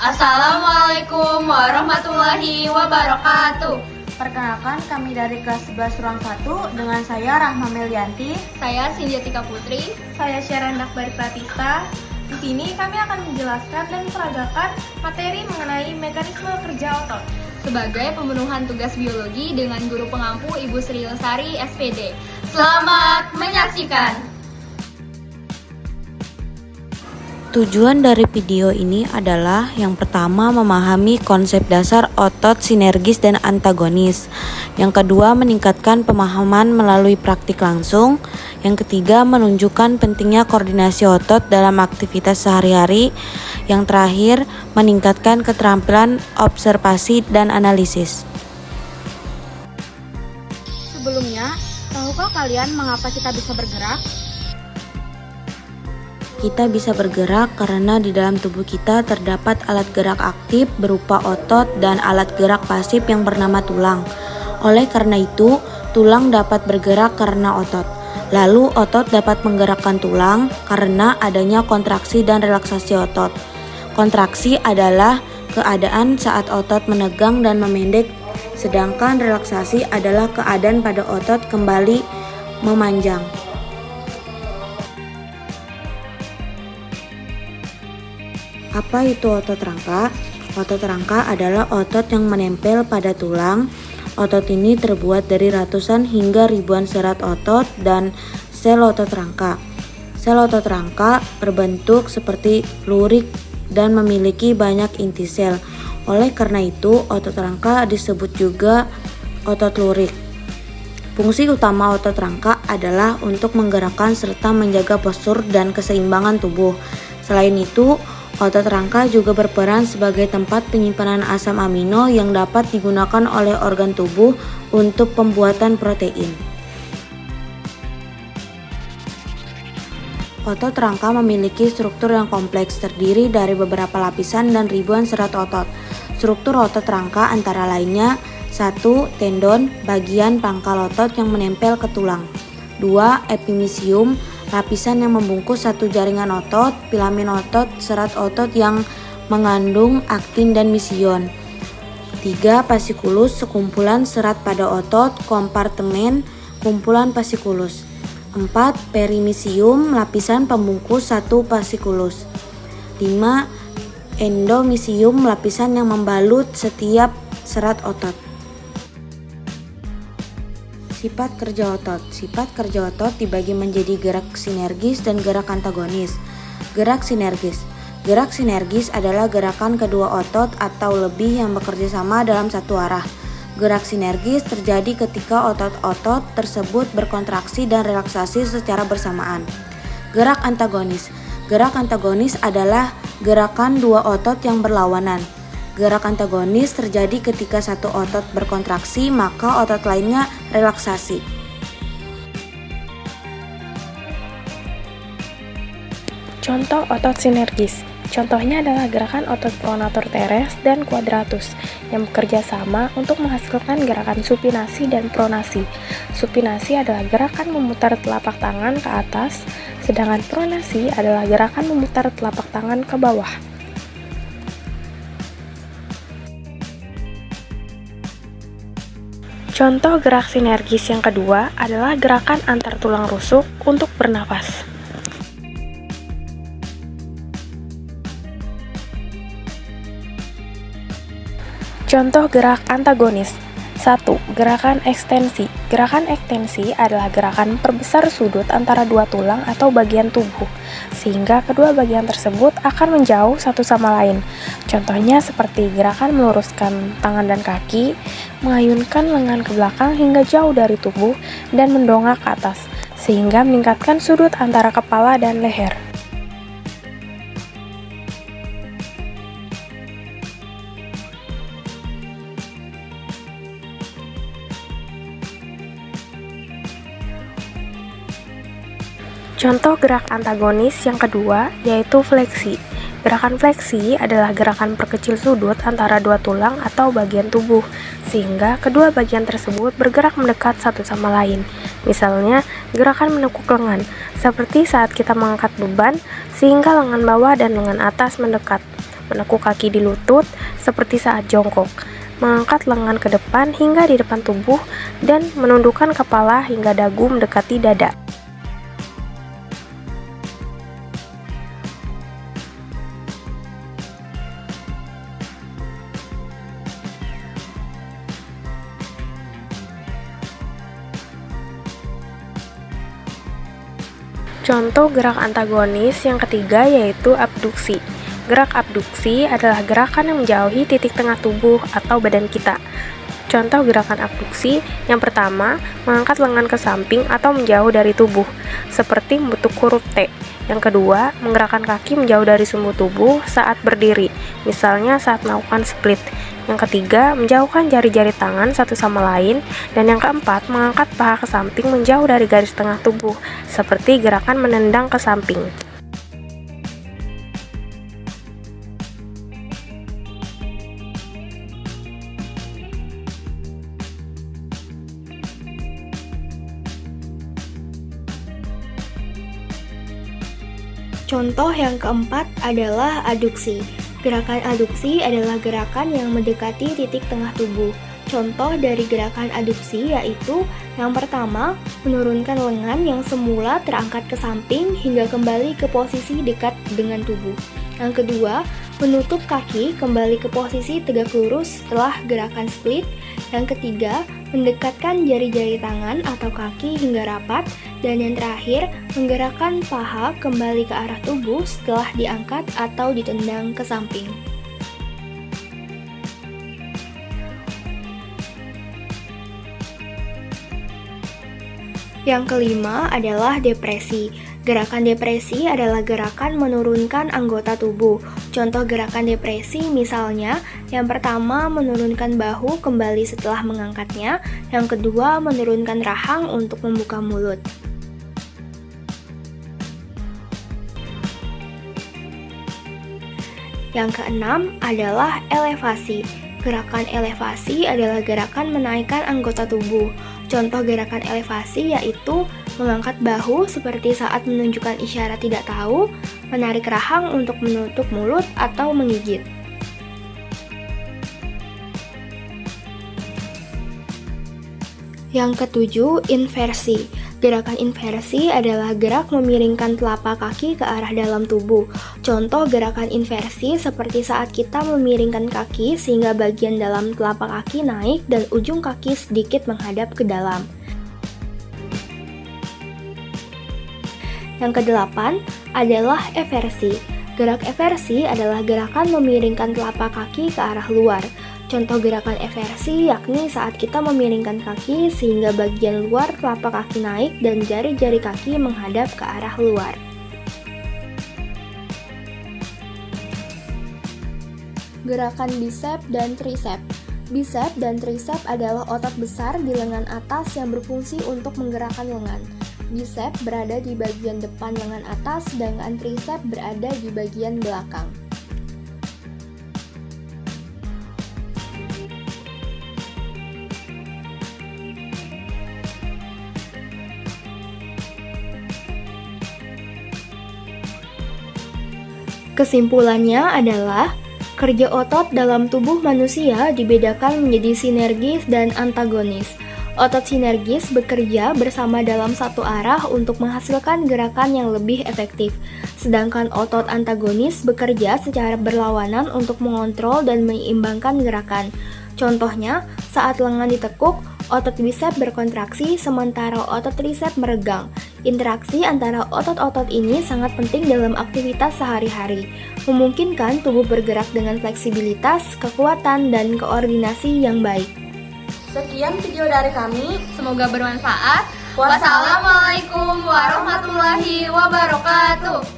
Assalamualaikum warahmatullahi wabarakatuh. Perkenalkan, kami dari kelas 11 ruang 1 dengan saya Rahma Melianti. Saya Sinjatika Putri. Saya Sharon Dakbari Pratista. Di sini kami akan menjelaskan dan memperagakan materi mengenai mekanisme kerja otot Sebagai pemenuhan tugas biologi dengan guru pengampu Ibu Sri Lestari, SPD. Selamat menyaksikan. Tujuan dari video ini adalah yang pertama memahami konsep dasar otot sinergis dan antagonis. Yang kedua meningkatkan pemahaman melalui praktik langsung. Yang ketiga menunjukkan pentingnya koordinasi otot dalam aktivitas sehari-hari. Yang terakhir meningkatkan keterampilan observasi dan analisis. Sebelumnya, tahukah kalian mengapa kita bisa bergerak? Kita bisa bergerak karena di dalam tubuh kita terdapat alat gerak aktif berupa otot dan alat gerak pasif yang bernama tulang. Oleh karena itu, tulang dapat bergerak karena otot. Lalu otot dapat menggerakkan tulang karena adanya kontraksi dan relaksasi otot. Kontraksi adalah keadaan saat otot menegang dan memendek, sedangkan relaksasi adalah keadaan pada otot kembali memanjang. Apa itu otot rangka? Otot rangka adalah otot yang menempel pada tulang. Otot ini terbuat dari ratusan hingga ribuan serat otot dan sel otot rangka. Sel otot rangka berbentuk seperti lurik dan memiliki banyak inti sel. Oleh karena itu, otot rangka disebut juga otot lurik. Fungsi utama otot rangka adalah untuk menggerakkan serta menjaga postur dan keseimbangan tubuh. Selain itu, otot rangka juga berperan sebagai tempat penyimpanan asam amino yang dapat digunakan oleh organ tubuh untuk pembuatan protein. Otot rangka memiliki struktur yang kompleks terdiri dari beberapa lapisan dan ribuan serat otot. Struktur otot rangka antara lainnya 1. Tendon, bagian pangkal otot yang menempel ke tulang. 2. Epimisium, lapisan yang membungkus satu jaringan otot, filamen otot, serat otot yang mengandung aktin dan mision. 3. Fasciculus, sekumpulan serat pada otot, kompartemen, kumpulan fasciculus. 4. Perimisium, lapisan pembungkus satu fasciculus. 5. Endomisium, lapisan yang membalut setiap serat otot. Sifat kerja otot. Sifat kerja otot dibagi menjadi gerak sinergis dan gerak antagonis. Gerak sinergis. Gerak sinergis adalah gerakan kedua otot atau lebih yang bekerja sama dalam satu arah. Gerak sinergis terjadi ketika otot-otot tersebut berkontraksi dan relaksasi secara bersamaan. Gerak antagonis. Gerak antagonis adalah gerakan dua otot yang berlawanan. Gerak antagonis terjadi ketika satu otot berkontraksi, maka otot lainnya relaksasi. Contoh otot sinergis. Contohnya adalah gerakan otot pronator teres dan quadratus yang bekerja sama untuk menghasilkan gerakan supinasi dan pronasi. Supinasi adalah gerakan memutar telapak tangan ke atas, sedangkan pronasi adalah gerakan memutar telapak tangan ke bawah. Contoh gerak sinergis yang kedua adalah gerakan antar tulang rusuk untuk bernafas. Contoh gerak antagonis. 1. Gerakan ekstensi. Gerakan ekstensi adalah gerakan perbesar sudut antara dua tulang atau bagian tubuh, sehingga kedua bagian tersebut akan menjauh satu sama lain. Contohnya seperti gerakan meluruskan tangan dan kaki, mengayunkan lengan ke belakang hingga jauh dari tubuh, dan mendongak ke atas, sehingga meningkatkan sudut antara kepala dan leher. Contoh gerak antagonis yang kedua yaitu fleksi. Gerakan fleksi adalah gerakan perkecil sudut antara dua tulang atau bagian tubuh, sehingga kedua bagian tersebut bergerak mendekat satu sama lain. Misalnya, gerakan menekuk lengan, seperti saat kita mengangkat beban, sehingga lengan bawah dan lengan atas mendekat. menekuk kaki di lutut seperti saat jongkok, mengangkat lengan ke depan hingga di depan tubuh, dan menundukkan kepala hingga dagu mendekati dada. Contoh gerak antagonis yang ketiga yaitu abduksi. Gerak abduksi adalah gerakan yang menjauhi titik tengah tubuh atau badan kita. Contoh gerakan abduksi yang pertama, mengangkat lengan ke samping atau menjauh dari tubuh, seperti membentuk huruf T. Yang kedua, menggerakkan kaki menjauh dari sumbu tubuh saat berdiri, misalnya saat melakukan split. Yang ketiga, menjauhkan jari-jari tangan satu sama lain. Dan yang keempat, mengangkat paha ke samping menjauh dari garis tengah tubuh, seperti gerakan menendang ke samping. Contoh yang keempat adalah aduksi. Gerakan aduksi adalah gerakan yang mendekati titik tengah tubuh. Contoh dari gerakan aduksi yaitu yang pertama, menurunkan lengan yang semula terangkat ke samping hingga kembali ke posisi dekat dengan tubuh. Yang kedua, menutup kaki kembali ke posisi tegak lurus setelah gerakan split. Yang ketiga, mendekatkan jari-jari tangan atau kaki hingga rapat. Dan yang terakhir, menggerakkan paha kembali ke arah tubuh setelah diangkat atau ditendang ke samping. Yang kelima adalah depresi. Gerakan depresi adalah gerakan menurunkan anggota tubuh. Contoh gerakan depresi misalnya, yang pertama menurunkan bahu kembali setelah mengangkatnya, yang kedua menurunkan rahang untuk membuka mulut. Yang keenam adalah elevasi. Gerakan elevasi adalah gerakan menaikkan anggota tubuh. Contoh gerakan elevasi yaitu mengangkat bahu seperti saat menunjukkan isyarat tidak tahu, menarik rahang untuk menutup mulut atau menggigit. Yang ketujuh, inversi. Gerakan inversi adalah gerak memiringkan telapak kaki ke arah dalam tubuh. Contoh gerakan inversi seperti saat kita memiringkan kaki sehingga bagian dalam telapak kaki naik dan ujung kaki sedikit menghadap ke dalam. Yang kedelapan adalah eversi. Gerak eversi adalah gerakan memiringkan telapak kaki ke arah luar. Contoh gerakan eversi yakni saat kita memiringkan kaki sehingga bagian luar telapak kaki naik dan jari-jari kaki menghadap ke arah luar. Gerakan bicep dan tricep. Bicep dan tricep adalah otot besar di lengan atas yang berfungsi untuk menggerakkan lengan. Bicep berada di bagian depan lengan atas, sedangkan tricep berada di bagian belakang. Kesimpulannya adalah kerja otot dalam tubuh manusia dibedakan menjadi sinergis dan antagonis. Otot sinergis bekerja bersama dalam satu arah untuk menghasilkan gerakan yang lebih efektif, sedangkan otot antagonis bekerja secara berlawanan untuk mengontrol dan menyeimbangkan gerakan. Contohnya, saat lengan ditekuk, otot bicep berkontraksi sementara otot tricep meregang. Interaksi antara otot-otot ini sangat penting dalam aktivitas sehari-hari, memungkinkan tubuh bergerak dengan fleksibilitas, kekuatan, dan koordinasi yang baik. Sekian video dari kami. Semoga bermanfaat. Wassalamualaikum Wassalamualaikum warahmatullahi wabarakatuh.